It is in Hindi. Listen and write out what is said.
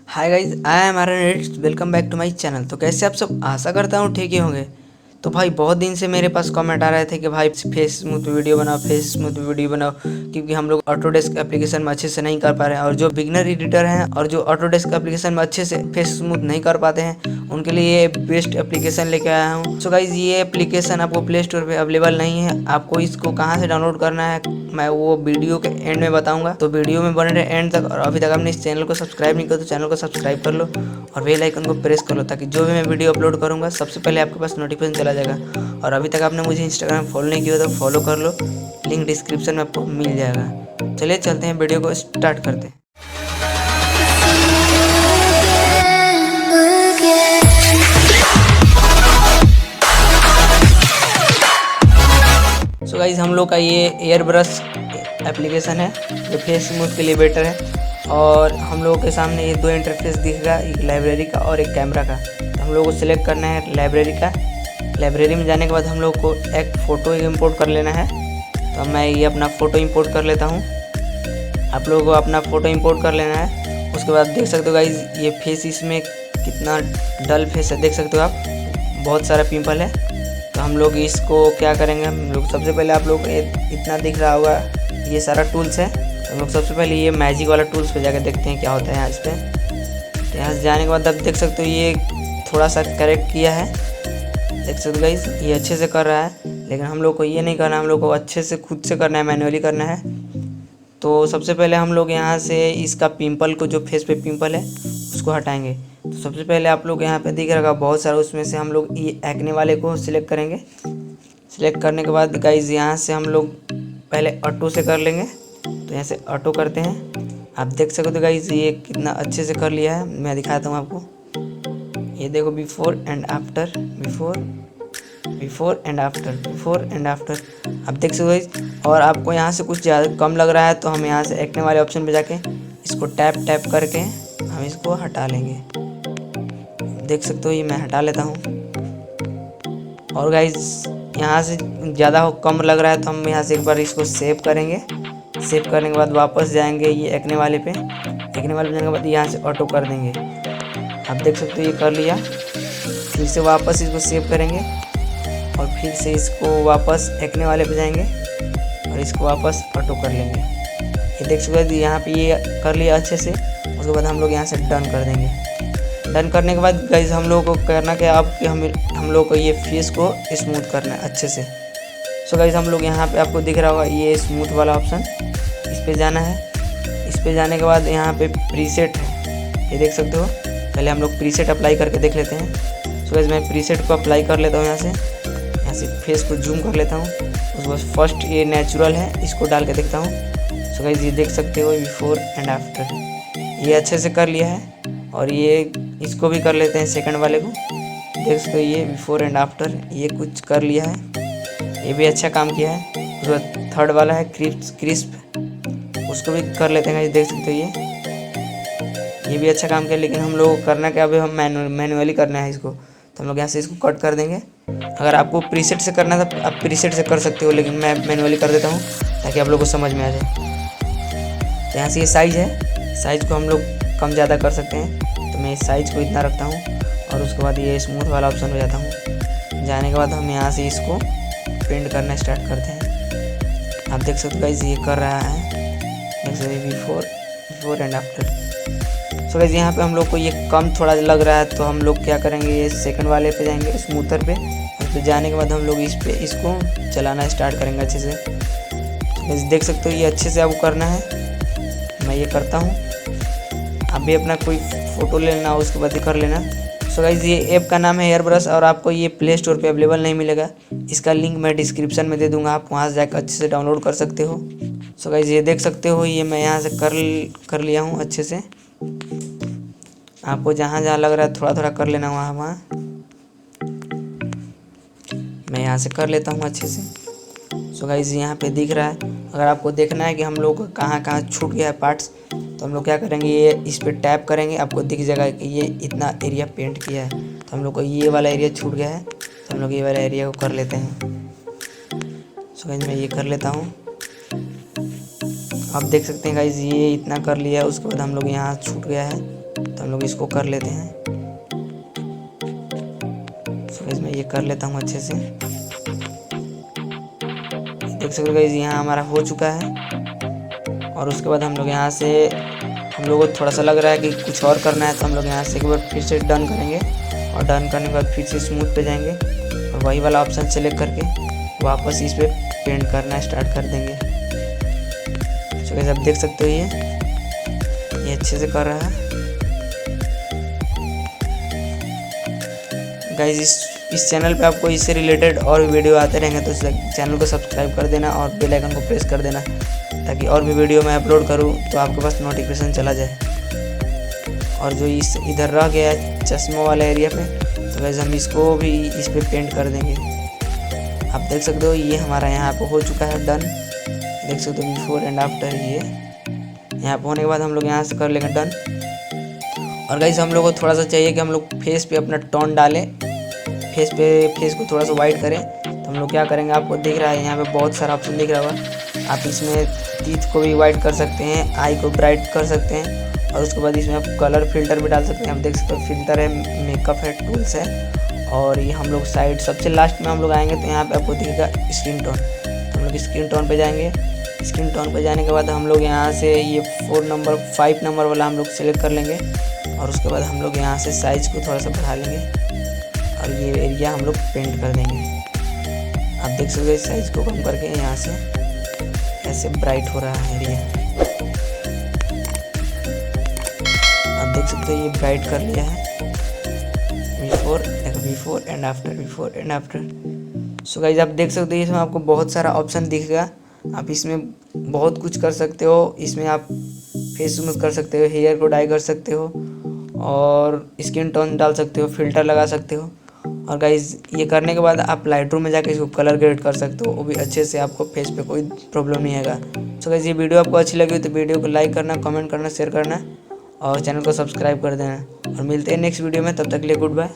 Hi guys, I am Aryan Edits. Welcome back to my channel. तो कैसे आप सब, आशा करता हूँ ठीक ही होंगे। तो भाई बहुत दिन से मेरे पास कमेंट आ रहे थे कि भाई फेस स्मूथ वीडियो बनाओ, फेस स्मूथ वीडियो बनाओ, क्योंकि हम लोग ऑटोडेस्क एप्लीकेशन में अच्छे से नहीं कर पा रहे हैं। और जो बिगनर एडिटर हैं और जो ऑटोडेस्क एप्लीकेशन में अच्छे से फेस स्मूथ नहीं कर पाते हैं, उनके लिए ये बेस्ट एप्लीकेशन लेके आया हूँ। सो गाइज, ये एप्लीकेशन आपको प्ले स्टोर पे अवेलेबल नहीं है। आपको इसको कहाँ से डाउनलोड करना है मैं वो वीडियो के एंड में बताऊंगा। तो वीडियो में बने रहे एंड तक। और अभी तक आपने इस चैनल को सब्सक्राइब नहीं किया तो चैनल को सब्सक्राइब कर लो और बेल आइकन को प्रेस कर लो, ताकि जो भी मैं वीडियो अपलोड करूंगा सबसे पहले आपके पास नोटिफिकेशन चला जाएगा। और अभी तक आपने मुझे इंस्टाग्राम फॉलो नहीं किया तो फॉलो कर लो, लिंक डिस्क्रिप्शन में आपको मिल जाएगा। चलिए चलते हैं, वीडियो को स्टार्ट करते हैं। सो गाइज, हम लोग का ये एयर ब्रश एप्लीकेशन है जो फेस स्मूथ के लिए बेटर है। और हम लोगों के सामने ये दो इंटरफेस दिखेगा, एक लाइब्रेरी का और एक कैमरा का। तो हम लोग को सिलेक्ट करना है लाइब्रेरी का। लाइब्रेरी में जाने के बाद हम लोग को एक फ़ोटो इंपोर्ट कर लेना है। तो मैं ये अपना फ़ोटो इंपोर्ट कर लेता हूँ। आप लोगों को अपना फ़ोटो इंपोर्ट कर लेना है। उसके बाद देख सकते हो गाइज, ये फेस इसमें कितना डल फेस है, देख सकते हो आप, बहुत सारा पिंपल है। तो हम लोग इसको क्या करेंगे, हम लोग सबसे पहले, आप लोग इतना दिख रहा होगा ये सारा टूल्स है। तो हम लोग सबसे पहले ये मैजिक वाला टूल्स पे जाकर देखते हैं क्या होता है यहाँ इस पर। तो यहाँ से जाने के बाद आप देख सकते हो ये थोड़ा सा करेक्ट किया है, देख सकते हो गाइस, ये अच्छे से कर रहा है। लेकिन हम लोग को ये नहीं करना है, हम लोग को अच्छे से खुद से करना है, मैन्युअली करना है। तो सबसे पहले हम लोग यहाँ से इसका पिंपल को, जो फेस पे पिंपल है उसको हटाएंगे। तो सबसे पहले आप लोग यहाँ पे दिख रहा होगा बहुत सारा, उसमें से हम लोग ये एक्ने वाले को सिलेक्ट करेंगे। सिलेक्ट करने के बाद गाइज यहाँ से हम लोग पहले ऑटो से कर लेंगे। तो यहाँ से ऑटो करते हैं। आप देख सकते हो गाइज ये कितना अच्छे से कर लिया है। मैं दिखाता हूँ आपको, ये देखो before and after, before and after, before and after, आप देख सकते हो गाइज। और आपको यहाँ से कुछ ज़्यादा कम लग रहा है तो हम यहाँ से एक्ने वाले ऑप्शन पे जाके इसको टैप टैप करके हम इसको हटा लेंगे। देख सकते हो ये मैं हटा लेता हूँ। और गाइज यहाँ से ज़्यादा कम लग रहा है तो हम यहाँ से एक बार इसको सेव करेंगे। सेव करने के बाद वापस जाएंगे ये एक्ने वाले पे। एक्ने वाले पे जाने के बाद यहाँ से ऑटो कर देंगे। आप देख सकते हो ये कर लिया। फिर से वापस इसको सेव करेंगे और फिर से इसको वापस एक्ने वाले पे जाएंगे और इसको वापस ऑटो कर लेंगे। ये देख सकते हो यहाँ पे ये कर लिया अच्छे से। उसके बाद हम लोग यहाँ से डन कर देंगे। डन करने के बाद गाइज हम लोग को करना क्या, अब कि हम लोग को ये फेस को स्मूथ करना है अच्छे से। सो गाइज, हम लोग यहाँ पे आपको दिख रहा होगा ये स्मूथ वाला ऑप्शन, इस पे जाना है। इस पे जाने के बाद यहाँ पे प्रीसेट है, ये देख सकते हो। पहले हम लोग प्रीसेट अप्लाई करके देख लेते हैं। सो गाइज, मैं प्रीसेट को अप्लाई कर लेता हूँ। यहाँ से फेस को जूम कर लेता हूँ। उसके बाद फर्स्ट ये नेचुरल है, इसको डाल के देखता हूँ। सो गाइज ये देख सकते हो बिफोर एंड आफ्टर, ये अच्छे से कर लिया है। और ये इसको भी कर लेते हैं सेकंड वाले को, देख सकते हो ये बिफोर एंड आफ्टर, ये कुछ कर लिया है, ये भी अच्छा काम किया है। उसके बाद थर्ड वाला है क्रिस्प, उसको भी कर लेते हैं। देख सकते हो ये भी अच्छा काम किया। लेकिन हम लोग करना क्या, अभी हम मैनुअली करना है इसको। तो हम लोग यहाँ से इसको कट कर देंगे। अगर आपको प्रीसेट से करना था तो आप प्रीसेट से कर सकते हो, लेकिन मैं मैनुअली कर देता हूँ ताकि आप लोग को समझ में आ जाए। तो यहाँ से ये साइज़ है, साइज़ को हम लोग कम ज़्यादा कर सकते हैं। तो मैं इस साइज़ को इतना रखता हूँ और उसके बाद ये स्मूथ वाला ऑप्शन हो जाता हूँ। जाने के बाद हम यहाँ से इसको पेंट करना स्टार्ट करते हैं। आप देख सकते हो गाइस ये कर रहा है, देख सकते हो before and after. So guys यहाँ पे हम लोग को ये कम थोड़ा लग रहा है तो हम लोग क्या करेंगे, ये सेकंड वाले पे जाएंगे, स्मूथर पे। तो जाने के बाद हम लोग इसको चलाना स्टार्ट करेंगे अच्छे से। तो देख सकते हो ये अच्छे से आपको करना है। मैं ये करता हूँ, आप भी अपना कोई फ़ोटो लेना उसके बाद कर लेना। सो गाइज ये ऐप का नाम है एयरब्रश और आपको ये प्ले स्टोर पे अवेलेबल नहीं मिलेगा। इसका लिंक मैं डिस्क्रिप्शन में दे दूंगा, आप वहाँ से जाकर अच्छे से डाउनलोड कर सकते हो। सो गाइज ये देख सकते हो ये मैं यहाँ से कर लिया हूँ अच्छे से। आपको जहाँ जहाँ लग रहा है थोड़ा थोड़ा कर लेना, वहाँ मैं यहाँ से कर लेता हूँ अच्छे से। सो गाइज यहाँ पे दिख रहा है। अगर आपको देखना है कि हम लोग कहाँ कहाँ छूट गया है पार्ट्स, तो हम लोग क्या करेंगे, ये इस पर टैप करेंगे, आपको दिख जाएगा कि ये इतना एरिया पेंट किया है। तो हम लोग को ये वाला एरिया छूट गया है, तो हम लोग ये वाला एरिया को कर लेते हैं। सो गाइज मैं ये कर लेता हूँ। आप देख सकते हैं गाइज ये इतना कर लिया है। उसके बाद हम लोग यहाँ छूट गया है तो हम लोग इसको कर लेते हैं। सो गाइस मैं ये कर लेता हूँ अच्छे से। देख सकते हो गाइस यहाँ हमारा हो चुका है। और उसके बाद हम लोग यहाँ से, हम लोग को थोड़ा सा लग रहा है कि कुछ और करना है, तो हम लोग यहाँ से एक बार फिर से डन करेंगे। और डन करने के बाद फिर से स्मूथ पे जाएंगे और वही वाला ऑप्शन सेलेक्ट करके वापस इस पर पेंट करना स्टार्ट कर देंगे। तो गाइस आप देख सकते हो ये अच्छे से कर रहा है। गाइस इस चैनल पे आपको इससे रिलेटेड और भी वीडियो आते रहेंगे, तो चैनल को सब्सक्राइब कर देना और बेल आइकन को प्रेस कर देना, ताकि और भी वीडियो मैं अपलोड करूं तो आपके पास नोटिफिकेशन चला जाए। और जो इधर रह गया है चश्मा वाला एरिया पे, तो गाइस हम इसको भी इस पे पेंट कर देंगे। आप देख सकते हो ये हमारा यहाँ पे हो चुका है डन। देख सकते हो बिफोर एंड आफ्टर। ये यहाँ पे होने के बाद हम लोग यहाँ से कर लेंगे डन। और गाइस हम लोग को थोड़ा सा चाहिए कि हम लोग फेस पे अपना टोन डालें, फेस को थोड़ा सा वाइट करें। तो हम लोग क्या करेंगे, आपको दिख रहा है यहाँ पे बहुत सारा ऑप्शन दिख रहा होगा। आप इसमें टीथ को भी वाइट कर सकते हैं, आई को ब्राइट कर सकते हैं, और उसके बाद इसमें आप कलर फिल्टर भी डाल सकते हैं। आप देख सकते हो फिल्टर है, मेकअप है, टूल्स है। और ये हम लोग साइड सबसे लास्ट में हम लोग आएंगे तो यहाँ पे आपको दिखेगा स्किन टोन। तो हम लोग स्किन टोन पे जाएंगे। स्किन टोन पे जाने के बाद हम लोग यहाँ से ये 5 नंबर वाला हम लोग सेलेक्ट कर लेंगे। और उसके बाद हम लोग यहाँ से साइज़ को थोड़ा सा बढ़ा लेंगे और ये एरिया हम लोग पेंट कर देंगे। आप देख सकते हो साइज़ को कम करके यहाँ से ऐसे ब्राइट हो रहा है एरिया। आप देख सकते हो ये ब्राइट कर लिया है। Before and after. So guys आप देख सकते हो इसमें आपको बहुत सारा ऑप्शन दिखेगा। आप इसमें बहुत कुछ कर सकते हो। इसमें आप फेस स्मूथ कर सकते हो, हेयर को डाई कर सकते हो, और स्किन टोन डाल सकते हो, फिल्टर लगा सकते हो। और गाइस ये करने के बाद आप लाइटरूम में जाके इसको कलर ग्रेड कर सकते हो, वो भी अच्छे से, आपको फेस पे कोई प्रॉब्लम नहीं आएगा। सो गाइस ये वीडियो आपको अच्छी लगी तो वीडियो को लाइक करना, कमेंट करना, शेयर करना और चैनल को सब्सक्राइब कर देना। और मिलते हैं नेक्स्ट वीडियो में, तब तक के लिए गुड बाय।